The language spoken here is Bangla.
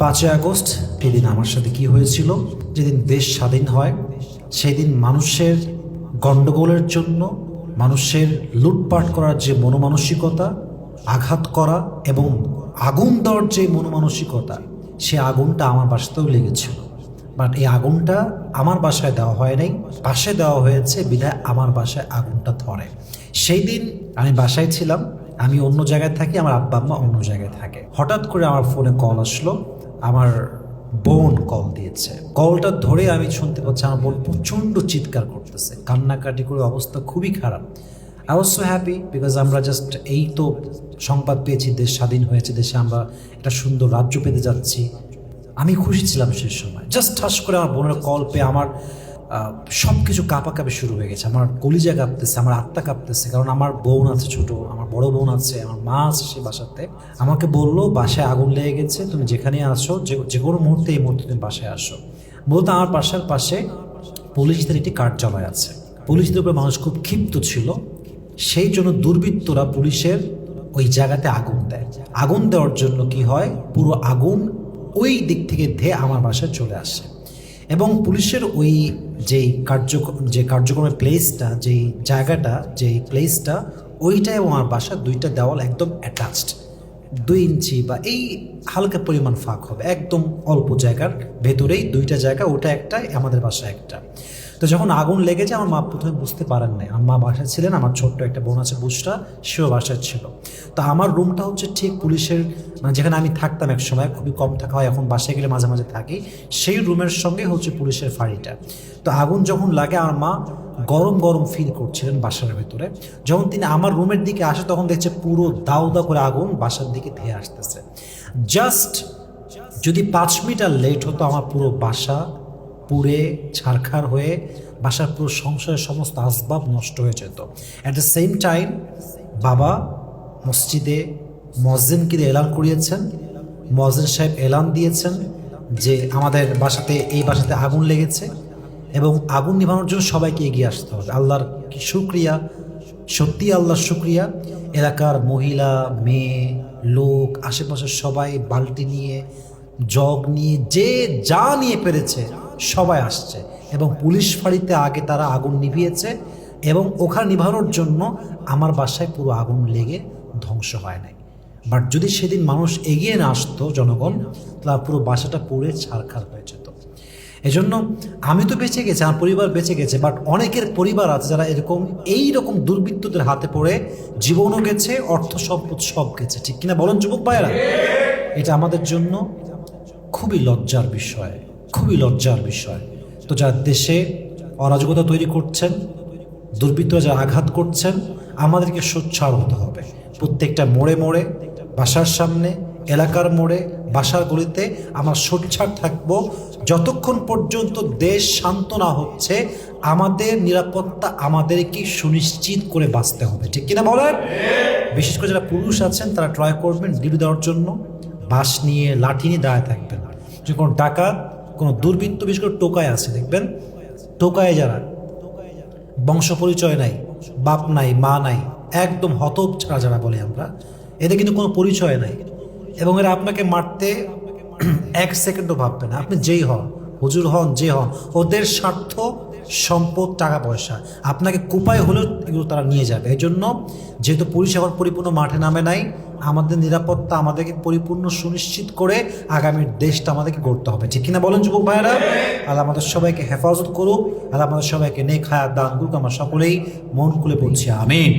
5ই আগস্ট এদিন আমার সাথে কি হয়েছিল, যেদিন দেশ স্বাধীন হয় সেই দিন মানুষের গণ্ডগোলের জন্য, মানুষের লুটপাট করার যে মনোমানসিকতা, আঘাত করা এবং আগুন দেওয়ার যে মনোমানসিকতা, সে আগুনটা আমার বাসাতেও লেগেছিল। বাট এই আগুনটা আমার বাসায় দেওয়া হয় নাই, পাশে দেওয়া হয়েছে বিধায় আমার বাসায় আগুনটা ধরে। সেই দিন আমি বাসায় ছিলাম, আমি অন্য জায়গায় থাকি, আমার আব্বা আম্মা অন্য জায়গায় থাকে। হঠাৎ করে আমার ফোনে কল আসলো, আমার বোন কল দিয়েছে। কলটা ধরে আমি শুনতে পাচ্ছি আমার বোন প্রচণ্ড চিৎকার করতেছে, কান্নাকাটি করে, অবস্থা খুবই খারাপ। I was so happy because আমরা জাস্ট এই তো সংবাদ পেয়েছি, দেশ স্বাধীন হয়েছে, দেশে আমরা একটা সুন্দর রাজ্য পেতে যাচ্ছি। আমি খুশি ছিলাম সেই সময়। জাস্ট ঠাস করে আমার বোনের কল পেয়ে আমার সব কিছু কাঁপাকাঁপি শুরু হয়ে গেছে। আমার কলিজা কাঁপতেছে, আমার আত্মা কাঁপতেছে, কারণ আমার বোন আছে ছোট, আমার বড় বোন আছে, আমার মা আছে সে বাসাতে। আমাকে বললো বাসায় আগুন লেগে গেছে, তুমি যেখানে আসো, যে কোনো মুহূর্তে, এই মুহূর্তে তুমি বাসায় আসো। বলতো আমার বাসার পাশে পুলিশদের একটি কার্যালয় আছে। পুলিশদের উপরে মানুষ খুব ক্ষিপ্ত ছিল, সেই জন্য দুর্বৃত্তরা পুলিশের ওই জায়গাতে আগুন দেয়। আগুন দেওয়ার জন্য কি হয়, পুরো আগুন ওই দিক থেকে ধেয়ে আমার বাসায় চলে আসে। এবং পুলিশের ওই যে কার্যক্রমের প্লেসটা, যেই জায়গাটা, যেই প্লেসটা, ওইটা এবং আমার বাসার দুইটা দেওয়াল একদম অ্যাটাচড। 2 ইঞ্চি বা এই হালকা পরিমাণ ফাঁক হবে, একদম অল্প জায়গার ভেতরেই দুইটা জায়গা, ওটা একটা, আমাদের বাসা একটা। তো যখন আগুন লেগেছে আমার মা প্রথমে বুঝতে পারেন নাই। আমার মা বাসায় ছিলেন, আমার ছোট্ট একটা বোন আছে বুসরা, সেও বাসায় ছিল। তো আমার রুমটা হচ্ছে ঠিক পুলিশের, মানে যেখানে আমি থাকতাম এক সময়, খুবই কম থাকা হয়, এখন বাসায় গেলে মাঝে মাঝে থাকি, সেই রুমের সঙ্গে হচ্ছে পুলিশের ফাঁড়িটা। তো আগুন যখন লাগে আমার মা গরম গরম ফিল করছিলেন বাসার ভেতরে। যখন তিনি আমার রুমের দিকে আসে তখন দেখছে পুরো দাউ দাউ করে আগুন বাসার দিকে ধেয়ে আসতেছে। জাস্ট যদি 5 মিনিট লেট হতো, আমার পুরো বাসা পুড়ে ছারখার হয়ে বাসার পুরো সংসারের সমস্ত আসবাব নষ্ট হয়ে যেত। অ্যাট দ্য সেম টাইম বাবা মসজিদে মুয়াজ্জিনকে এলান করিয়েছেন। মুয়াজ্জিন সাহেব এলান দিয়েছেন যে আমাদের বাসাতে, এই বাসাতে আগুন লেগেছে এবং আগুন নিভানোর জন্য সবাইকে এগিয়ে আসতে হবে। আল্লাহর কি শুকরিয়া, সত্যি আল্লাহর শুকরিয়া। এলাকার মহিলা, মেয়ে, লোক, আশেপাশের সবাই বালতি নিয়ে, জগ নিয়ে, যে যা নিয়ে পেরেছে সবাই আসছে এবং পুলিশ ফাঁড়িতে আগে তারা আগুন নিভিয়েছে এবং ওখানে নিভানোর জন্য আমার বাসায় পুরো আগুন লেগে ধ্বংস হয় নাই। বাট যদি সেদিন মানুষ এগিয়ে না আসতো, জনগণ, তাহলে পুরো বাসাটা পুড়ে ছারখার হয়ে যেত। এজন্য আমি তো বেঁচে গেছি, আমার পরিবার বেঁচে গেছে, বাট অনেকের পরিবার আছে যারা এইরকম দুর্বৃত্তদের হাতে পড়ে জীবনও গেছে, অর্থ সম্পদ সব গেছে। ঠিক কিনা বলেন যুবক ভাইয়েরা? এটা আমাদের জন্য খুবই লজ্জার বিষয়, খুবই লজ্জার বিষয়। তো যারা দেশে অরাজকতা তৈরি করছেন, দুর্বৃত্তরা যারা আঘাত করছেন, আমাদেরকে সোচ্চার হতে হবে। প্রত্যেকটা মোড়ে মোড়ে, বাসার সামনে, এলাকার মোড়ে, বাসার গলিতে আমরা সোচ্চার থাকবো যতক্ষণ পর্যন্ত দেশ শান্ত না হচ্ছে। আমাদের নিরাপত্তা আমাদেরকে সুনিশ্চিত করে বাঁচতে হবে। ঠিক কিনা বলেন? বিশেষ করে যারা পুরুষ আছেন তারা ট্রাই করবেন ডিউটি দেওয়ার জন্য বাঁশ নিয়ে, লাঠি নিয়ে দাঁড়ায় থাকবেন। যে কোনো ডাকাত, কোনো দুর্বৃত্ত, বিশেষ করে টোকায় আছে, দেখবেন টোকায় যারা বংশ পরিচয় নাই, বাপ নাই, মা নাই, একদম হতচ্ছাড়া যারা বলে আমরা, এদের কিন্তু কোনো পরিচয় নাই এবং এরা আপনাকে মারতে 1 সেকেন্ডও ভাববে না। আপনি যেই হন, হুজুর হন, যে হন, ওদের স্বার্থ, সম্পদ, টাকা পয়সা আপনাকে কোপায় হলেও এগুলো তারা নিয়ে যাবে। এই জন্য যেহেতু পুলিশ এখন পরিপূর্ণ মাঠে নামে নাই, আমাদের নিরাপত্তা আমাদেরকে পরিপূর্ণ সুনিশ্চিত করে আগামীর দেশটা আমাদেরকে গড়তে হবে। ঠিক কিনা বলেন যুবক ভাইয়েরা? আল্লাহ আমাদের সবাইকে হেফাজত করুক, আল্লাহ আমাদের সবাইকে নেক হায়াত দান করুক। আমরা সকলেই মন খুলে পড়ছি আমিন।